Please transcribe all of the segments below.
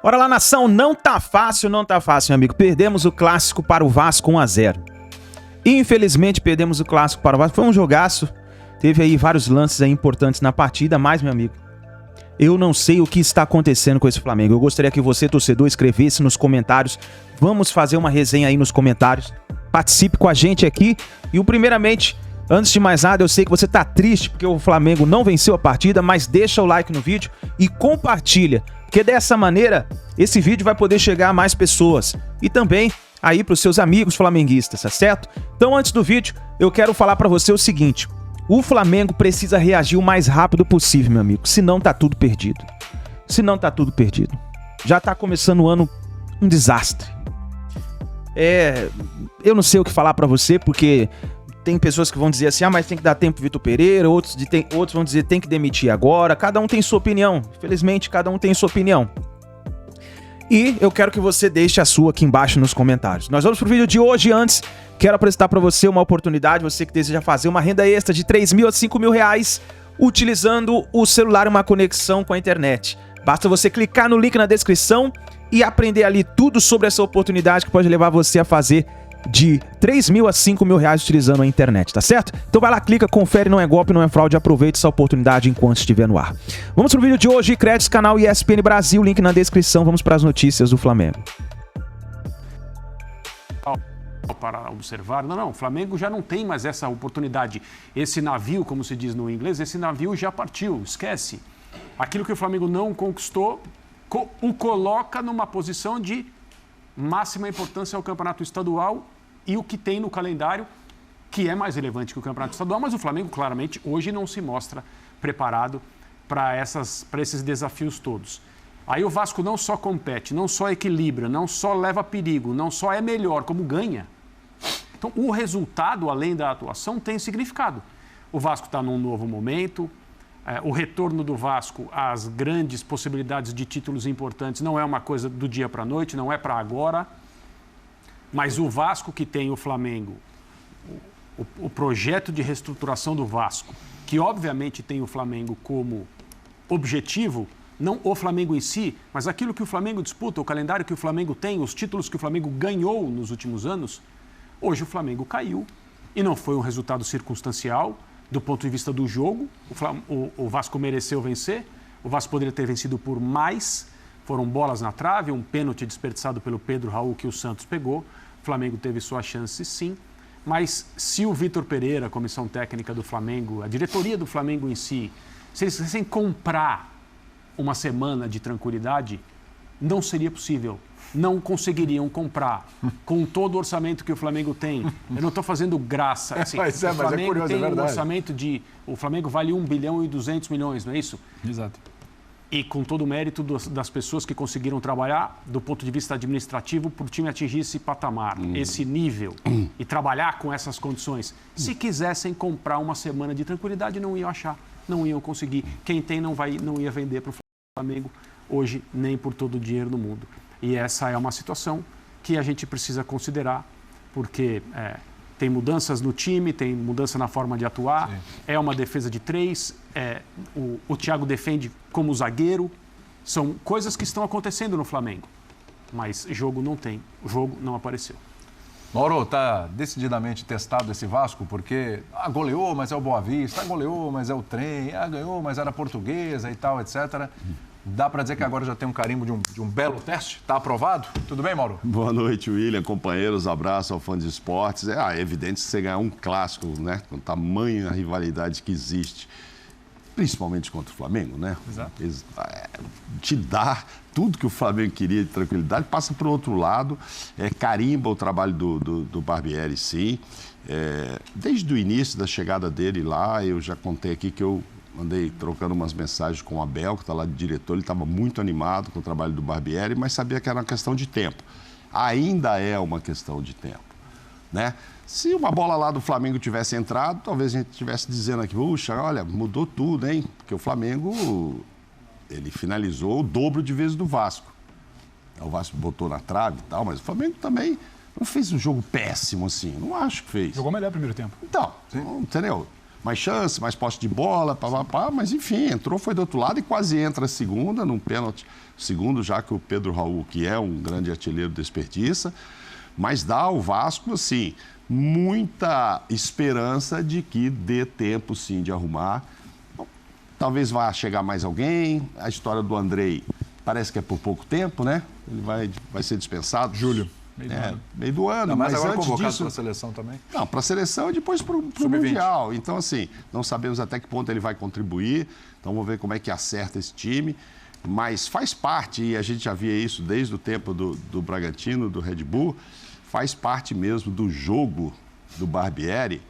Bora lá, nação, não tá fácil, meu amigo. Perdemos o clássico para o Vasco 1-0. Infelizmente, perdemos o clássico para o Vasco. Foi um jogaço. Teve aí vários lances aí importantes na partida, mas, meu amigo, eu não sei o que está acontecendo com esse Flamengo. Eu gostaria que você, torcedor, escrevesse nos comentários. Vamos fazer uma resenha aí nos comentários. Participe com a gente aqui. E, primeiramente, antes de mais nada, eu sei que você tá triste porque o Flamengo não venceu a partida, mas deixa o like no vídeo e compartilha. Porque dessa maneira, esse vídeo vai poder chegar a mais pessoas. E também aí para os seus amigos flamenguistas, tá certo? Então, antes do vídeo, eu quero falar para você o seguinte. O Flamengo precisa reagir o mais rápido possível, meu amigo. Senão tá tudo perdido. Senão tá tudo perdido. Já tá começando o ano um desastre. Eu não sei o que falar para você, porque tem pessoas que vão dizer assim, mas tem que dar tempo pro Vitor Pereira, outros vão dizer tem que demitir agora. Cada um tem sua opinião. Infelizmente, cada um tem sua opinião. E eu quero que você deixe a sua aqui embaixo nos comentários. Nós vamos pro vídeo de hoje. Antes, quero apresentar para você uma oportunidade, você que deseja fazer uma renda extra de 3 mil a 5 mil reais utilizando o celular e uma conexão com a internet. Basta você clicar no link na descrição e aprender ali tudo sobre essa oportunidade que pode levar você a fazer de 3 mil a 5 mil reais utilizando a internet, tá certo? Então vai lá, clica, confere, não é golpe, não é fraude, aproveite essa oportunidade enquanto estiver no ar. Vamos pro vídeo de hoje, créditos, canal ESPN Brasil, link na descrição, vamos para as notícias do Flamengo. Para observar, não, o Flamengo já não tem mais essa oportunidade. Esse navio, como se diz no inglês, esse navio já partiu, esquece. Aquilo que o Flamengo não conquistou, o coloca numa posição de máxima importância ao campeonato estadual e o que tem no calendário, que é mais relevante que o campeonato estadual, mas o Flamengo claramente hoje não se mostra preparado para esses desafios todos. Aí o Vasco não só compete, não só equilibra, não só leva perigo, não só é melhor, como ganha. Então o resultado, além da atuação, tem significado. O Vasco está num novo momento. O retorno do Vasco às grandes possibilidades de títulos importantes não é uma coisa do dia para a noite, não é para agora. Mas o Vasco que tem o Flamengo, o projeto de reestruturação do Vasco, que obviamente tem o Flamengo como objetivo, não o Flamengo em si, mas aquilo que o Flamengo disputa, o calendário que o Flamengo tem, os títulos que o Flamengo ganhou nos últimos anos, hoje o Flamengo caiu e não foi um resultado circunstancial. Do ponto de vista do jogo, o Vasco mereceu vencer, o Vasco poderia ter vencido por mais, foram bolas na trave, um pênalti desperdiçado pelo Pedro Raul que o Santos pegou, o Flamengo teve sua chance sim, mas se o Vitor Pereira, a comissão técnica do Flamengo, a diretoria do Flamengo em si, se eles quisessem comprar uma semana de tranquilidade, não seria possível. Não conseguiriam comprar com todo o orçamento que o Flamengo tem. Eu não estou fazendo graça. Assim, mas o Flamengo é curioso, tem é verdade. um orçamento de... O Flamengo vale 1 bilhão e 200 milhões, não é isso? Exato. E com todo o mérito das pessoas que conseguiram trabalhar do ponto de vista administrativo para o time atingir esse patamar, esse nível e trabalhar com essas condições. Se quisessem comprar uma semana de tranquilidade, não iam achar, não iam conseguir. Quem tem não ia vender para o Flamengo hoje nem por todo o dinheiro do mundo. E essa é uma situação que a gente precisa considerar, porque tem mudanças no time, tem mudança na forma de atuar, sim. É uma defesa de 3, o Thiago defende como zagueiro, são coisas que estão acontecendo no Flamengo, mas jogo não tem, o jogo não apareceu. Mauro, está decididamente testado esse Vasco, porque goleou, mas é o Boa Vista, goleou, mas é o Trem, ganhou, mas era a Portuguesa e tal, etc. Dá para dizer que agora já tem um carimbo de um belo teste? Está aprovado? Tudo bem, Mauro? Boa noite, William, companheiros, abraço ao fã de esportes. É evidente que você ganhar um clássico, né? Com tamanha rivalidade que existe, principalmente contra o Flamengo, né? Exato. Te dá tudo que o Flamengo queria de tranquilidade, passa para o outro lado, carimba o trabalho do Barbieri, sim. Desde o início da chegada dele lá, eu já contei aqui que eu andei trocando umas mensagens com o Abel, que está lá de diretor, ele estava muito animado com o trabalho do Barbieri, mas sabia que era uma questão de tempo. Ainda é uma questão de tempo, né? Se uma bola lá do Flamengo tivesse entrado, talvez a gente estivesse dizendo aqui, puxa, olha, mudou tudo, hein? Porque o Flamengo, ele finalizou o dobro de vezes do Vasco. O Vasco botou na trave e tal, mas o Flamengo também não fez um jogo péssimo assim, não acho que fez. Jogou melhor no primeiro tempo. Então, entendeu? mais chance, mais posse de bola, mas enfim, entrou, foi do outro lado e quase entra a segunda, num pênalti. Segundo, já que o Pedro Raul, que é um grande artilheiro, desperdiça, mas dá ao Vasco, assim, muita esperança de que dê tempo, sim, de arrumar. Talvez vá chegar mais alguém. A história do Andrei parece que é por pouco tempo, né? Ele vai ser dispensado. Julho. Meio do ano. Mas agora antes convocado disso, para a seleção também? Não, para a seleção e depois para o Mundial. Então, assim, não sabemos até que ponto ele vai contribuir. Então, vamos ver como é que acerta esse time. Mas faz parte, e a gente já via isso desde o tempo do Bragantino, do Red Bull, faz parte mesmo do jogo do Barbieri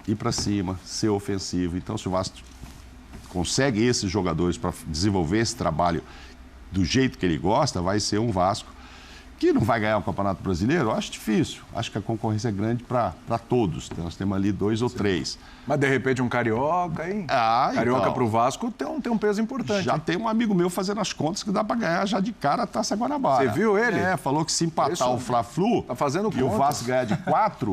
ir para cima, ser ofensivo. Então, se o Vasco consegue esses jogadores para desenvolver esse trabalho do jeito que ele gosta, vai ser um Vasco que não vai ganhar o Campeonato Brasileiro. Eu acho difícil. Acho que a concorrência é grande para todos. Nós temos ali 2 ou 3. Mas, de repente, um carioca, hein? Carioca então, para o Vasco tem um peso importante. Já tem um amigo meu fazendo as contas que dá para ganhar já de cara a Taça Guanabara. Você viu ele? Falou que se empatar o Fla-Flu tá fazendo e o Vasco ganhar de 4,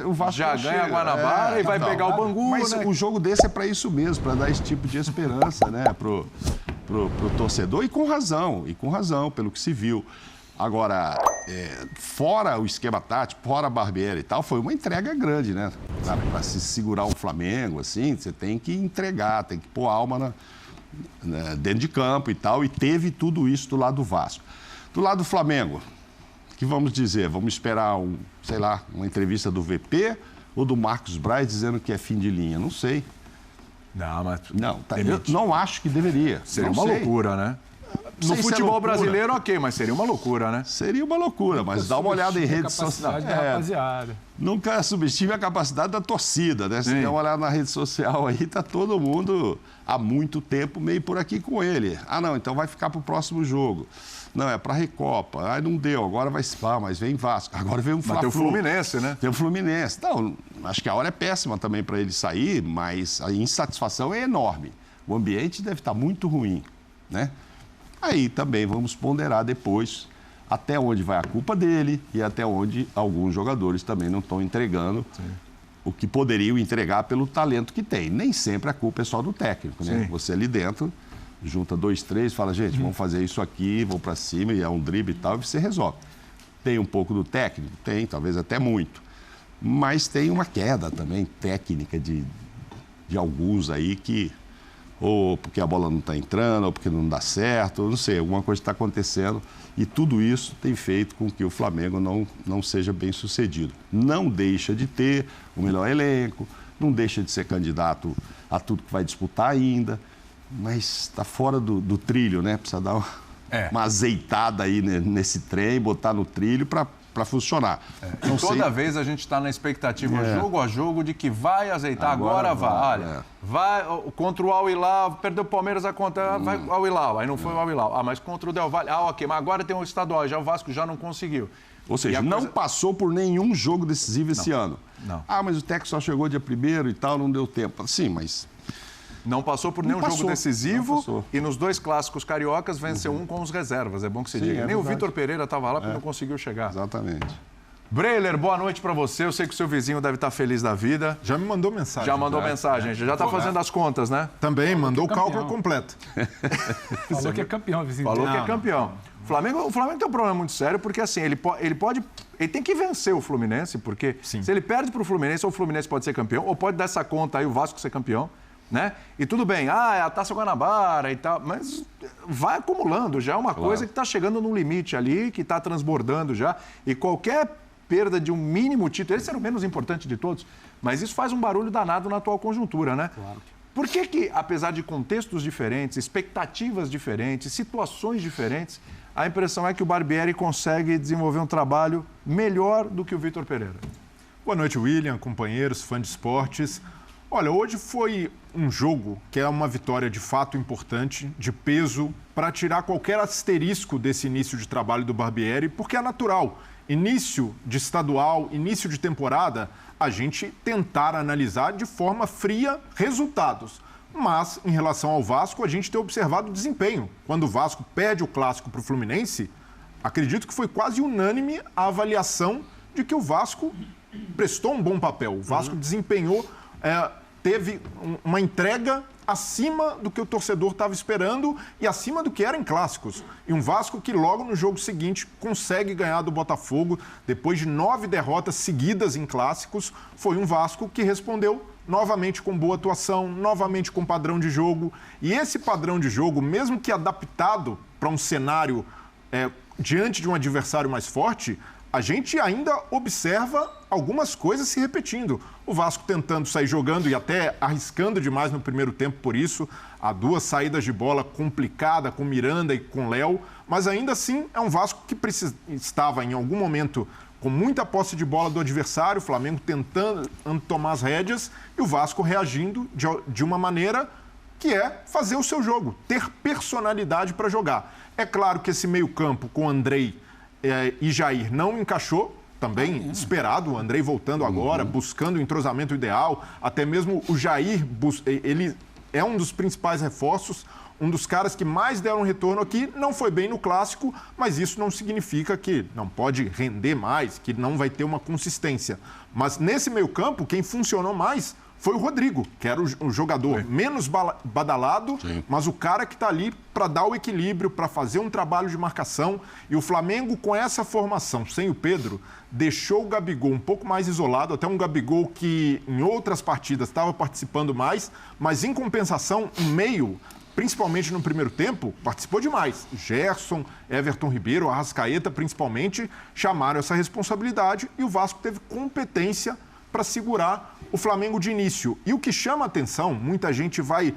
o Vasco já ganha a Guanabara e vai pegar o Bangu, mas né? o jogo desse é para isso mesmo, para dar esse tipo de esperança, né, pro torcedor, e com razão, pelo que se viu. Agora, fora o esquema tático, fora a Barbieri e tal, foi uma entrega grande, né? Para se segurar o Flamengo, assim, você tem que entregar, tem que pôr alma dentro de campo e tal, e teve tudo isso do lado do Vasco. Do lado do Flamengo, o que vamos dizer? Vamos esperar, uma entrevista do VP ou do Marcos Braz dizendo que é fim de linha? Não sei. Não, Eu não acho que deveria. Seria uma loucura, né? No futebol brasileiro, ok, mas seria uma loucura, né? Seria uma loucura, mas dá uma olhada em redes sociais. Rapaziada. Nunca subestime a capacidade da torcida, né? Se der uma olhada na rede social aí, tá todo mundo há muito tempo meio por aqui com ele. Não, então vai ficar pro próximo jogo. Não, é pra Recopa. Não deu, agora vai se mas vem Vasco. Agora vem um Fla-Flu. Mas tem o Fluminense, né? Tem o Fluminense. Não, acho que a hora é péssima também para ele sair, mas a insatisfação é enorme. O ambiente deve estar muito ruim, né? Aí também vamos ponderar depois até onde vai a culpa dele e até onde alguns jogadores também não estão entregando o que poderiam entregar pelo talento que tem. Nem sempre a culpa é só do técnico, né? Sim. Você ali dentro junta 2, 3, fala, gente, vamos fazer isso aqui, vamos para cima, e é um drible e tal, e você resolve. Tem um pouco do técnico? Tem, talvez até muito. Mas tem uma queda também técnica de alguns aí que... ou porque a bola não está entrando, ou porque não dá certo, não sei, alguma coisa está acontecendo. E tudo isso tem feito com que o Flamengo não seja bem sucedido. Não deixa de ter o melhor elenco, não deixa de ser candidato a tudo que vai disputar ainda, mas está fora do trilho, né? Precisa dar uma azeitada aí nesse trem, botar no trilho para funcionar. Toda vez a gente está na expectativa, jogo a jogo, de que vai azeitar, agora vai. Olha, vai contra o Al-Hilal, perdeu o Palmeiras, a conta vai ao Al-Hilal, aí não foi o Al-Hilal. Mas contra o Del Valle, ok, mas agora tem um estadual, já o Vasco já não conseguiu. Ou seja, não passou por nenhum jogo decisivo esse ano. Não. Mas o técnico só chegou dia 1º e tal, não deu tempo. Sim, mas... Não passou por nenhum jogo decisivo e nos 2 clássicos cariocas venceu um com os reservas, é bom que se diga. Nem o Vitor Pereira estava lá porque não conseguiu chegar. Exatamente. Breiler, boa noite para você. Eu sei que o seu vizinho deve estar feliz da vida. Já me mandou mensagem. Já mandou mensagem, já está fazendo as contas, né? Também, mandou o cálculo completo. Falou que é campeão, vizinho. Falou que é campeão. O Flamengo tem um problema muito sério, porque assim, ele tem que vencer o Fluminense, porque se ele perde para o Fluminense, ou o Fluminense pode ser campeão, ou pode dar essa conta aí, o Vasco ser campeão. Né? E tudo bem, é a Taça Guanabara e tal, mas vai acumulando, já é uma coisa que está chegando num limite ali, que está transbordando já, e qualquer perda de um mínimo título, esse era o menos importante de todos, mas isso faz um barulho danado na atual conjuntura, né? Claro. Por que, apesar de contextos diferentes, expectativas diferentes, situações diferentes, a impressão é que o Barbieri consegue desenvolver um trabalho melhor do que o Vitor Pereira? Boa noite, William, companheiros, fã de esportes. Olha, hoje foi um jogo que é uma vitória de fato importante, de peso, para tirar qualquer asterisco desse início de trabalho do Barbieri, porque é natural. Início de estadual, início de temporada, a gente tentar analisar de forma fria resultados. Mas, em relação ao Vasco, a gente tem observado desempenho. Quando o Vasco perde o clássico para o Fluminense, acredito que foi quase unânime a avaliação de que o Vasco prestou um bom papel. O Vasco desempenhou teve uma entrega acima do que o torcedor estava esperando e acima do que era em clássicos. E um Vasco que logo no jogo seguinte consegue ganhar do Botafogo, depois de 9 derrotas seguidas em clássicos. Foi um Vasco que respondeu novamente com boa atuação, novamente com padrão de jogo. E esse padrão de jogo, mesmo que adaptado para um cenário diante de um adversário mais forte, a gente ainda observa algumas coisas se repetindo. O Vasco tentando sair jogando e até arriscando demais no primeiro tempo por isso. Há 2 saídas de bola complicadas com Miranda e com Léo. Mas ainda assim é um Vasco que estava em algum momento com muita posse de bola do adversário. O Flamengo tentando tomar as rédeas e o Vasco reagindo de uma maneira que é fazer o seu jogo. Ter personalidade para jogar. É claro que esse meio-campo com Andrei e Jair não encaixou, também esperado, o Andrei voltando agora, buscando o entrosamento ideal, até mesmo o Jair, ele é um dos principais reforços, um dos caras que mais deram retorno aqui, não foi bem no clássico, mas isso não significa que não pode render mais, que não vai ter uma consistência. Mas nesse meio-campo, quem funcionou mais foi o Rodrigo, que era o jogador menos badalado, mas o cara que está ali para dar o equilíbrio, para fazer um trabalho de marcação. E o Flamengo, com essa formação, sem o Pedro, deixou o Gabigol um pouco mais isolado, até um Gabigol que em outras partidas estava participando mais, mas em compensação, em meio, principalmente no primeiro tempo, participou demais. Gerson, Everton Ribeiro, Arrascaeta, principalmente, chamaram essa responsabilidade e o Vasco teve competência para segurar o Flamengo de início. E o que chama a atenção, muita gente vai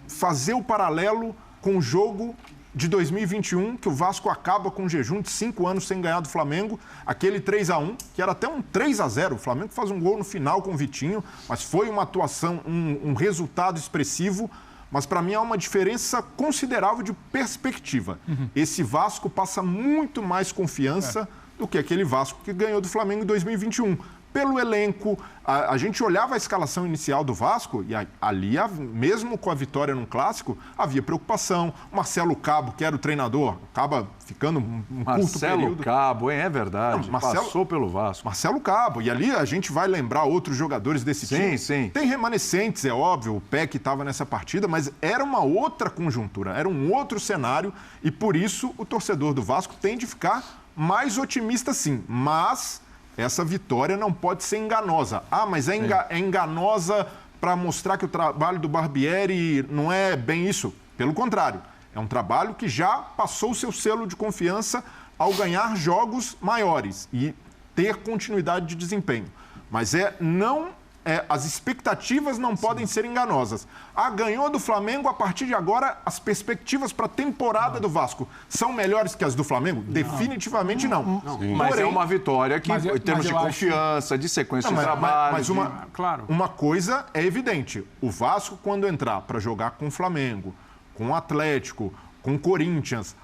fazer o paralelo com o jogo de 2021, que o Vasco acaba com um jejum de 5 anos sem ganhar do Flamengo, aquele 3-1, que era até um 3-0. O Flamengo faz um gol no final com o Vitinho, mas foi uma atuação, um resultado expressivo. Mas para mim há uma diferença considerável de perspectiva. Esse Vasco passa muito mais confiança do que aquele Vasco que ganhou do Flamengo em 2021. Pelo elenco, a gente olhava a escalação inicial do Vasco e ali, mesmo com a vitória num clássico, havia preocupação. Marcelo Cabo, que era o treinador, acaba ficando um curto período. Marcelo Cabo, hein? É verdade. Não, passou pelo Vasco. Marcelo Cabo. E ali a gente vai lembrar outros jogadores desse time. Sim. Tem remanescentes, é óbvio. O Peck estava nessa partida, mas era uma outra conjuntura, era um outro cenário. E por isso o torcedor do Vasco tem de ficar mais otimista, sim. Mas essa vitória não pode ser enganosa. Mas é enganosa para mostrar que o trabalho do Barbieri não é bem isso. Pelo contrário, é um trabalho que já passou o seu selo de confiança ao ganhar jogos maiores e ter continuidade de desempenho. Mas as expectativas não podem ser enganosas. Ganhou do Flamengo, a partir de agora, as perspectivas para a temporada do Vasco são melhores que as do Flamengo? Definitivamente não. Mas é uma vitória que, em termos de confiança, de sequência de trabalho... Mas uma coisa é evidente. O Vasco, quando entrar para jogar com o Flamengo, com o Atlético, com o Corinthians,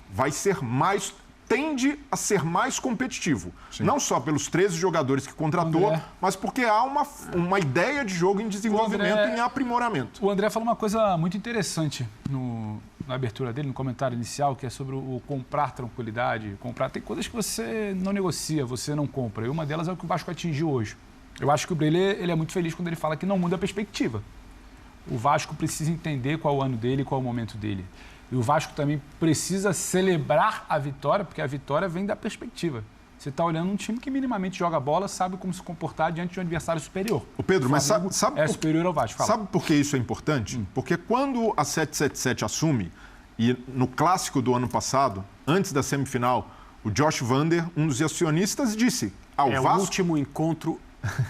tende a ser mais competitivo. Sim. Não só pelos 13 jogadores que contratou, mas porque há uma ideia de jogo em desenvolvimento e em aprimoramento. O André falou uma coisa muito interessante na abertura dele, no comentário inicial, que é sobre o comprar tranquilidade. Tem coisas que você não negocia, você não compra. E uma delas é o que o Vasco atingiu hoje. Eu acho que o Brelê, ele é muito feliz quando ele fala que não muda a perspectiva. O Vasco precisa entender qual é o ano dele, qual é o momento dele. E o Vasco também precisa celebrar a vitória, porque a vitória vem da perspectiva. Você está olhando um time que minimamente joga bola, sabe como se comportar diante de um adversário superior. O Pedro, mas sabe superior ao Vasco. Fala. Sabe por que isso é importante? Porque quando a 777 assume, e no clássico do ano passado, antes da semifinal, o Josh Vander, um dos acionistas, disse ao Vasco... o último encontro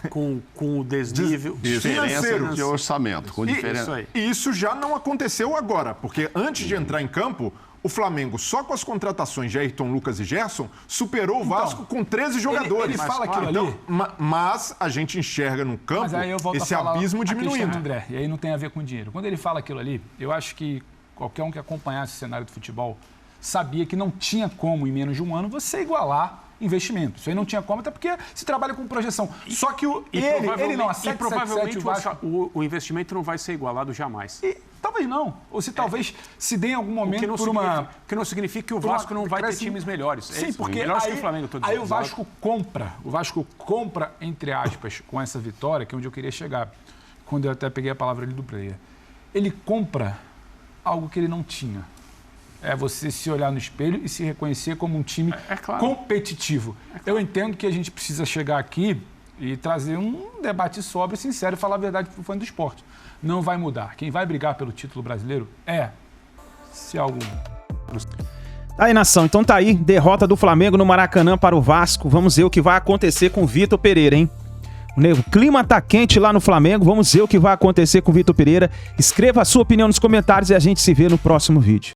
com o desnível financeiro de orçamento. Com diferença. E isso já não aconteceu agora, porque antes de entrar em campo, o Flamengo, só com as contratações de Ayrton Lucas e Gerson, superou o Vasco com 13 jogadores. Ele fala aquilo ali. Mas a gente enxerga no campo esse abismo diminuindo. André, e aí não tem a ver com dinheiro. Quando ele fala aquilo ali, eu acho que qualquer um que acompanhasse o cenário do futebol sabia que não tinha como, em menos de um ano, você igualar investimento. Isso aí não tinha como, até porque se trabalha com projeção. Só que ele não, provavelmente o investimento não vai ser igualado jamais. Talvez não. Ou talvez se dê em algum momento que não significa que o Vasco não vai ter times melhores. Sim, porque melhores que o Flamengo, aí o Vasco compra, entre aspas, com essa vitória, que é onde eu queria chegar. quando eu até peguei a palavra ali do player. Ele compra algo que ele não tinha. É você se olhar no espelho e se reconhecer como um time claro. competitivo. Eu entendo que a gente precisa chegar aqui e trazer um debate sóbrio, sincero e falar a verdade para o fã do esporte. Não vai mudar. Quem vai brigar pelo título brasileiro se algo... Aí, nação, então tá aí, derrota do Flamengo no Maracanã para o Vasco. Vamos ver o que vai acontecer com o Vitor Pereira, hein? O clima tá quente lá no Flamengo, vamos ver o que vai acontecer com o Vitor Pereira. Escreva a sua opinião nos comentários e a gente se vê no próximo vídeo.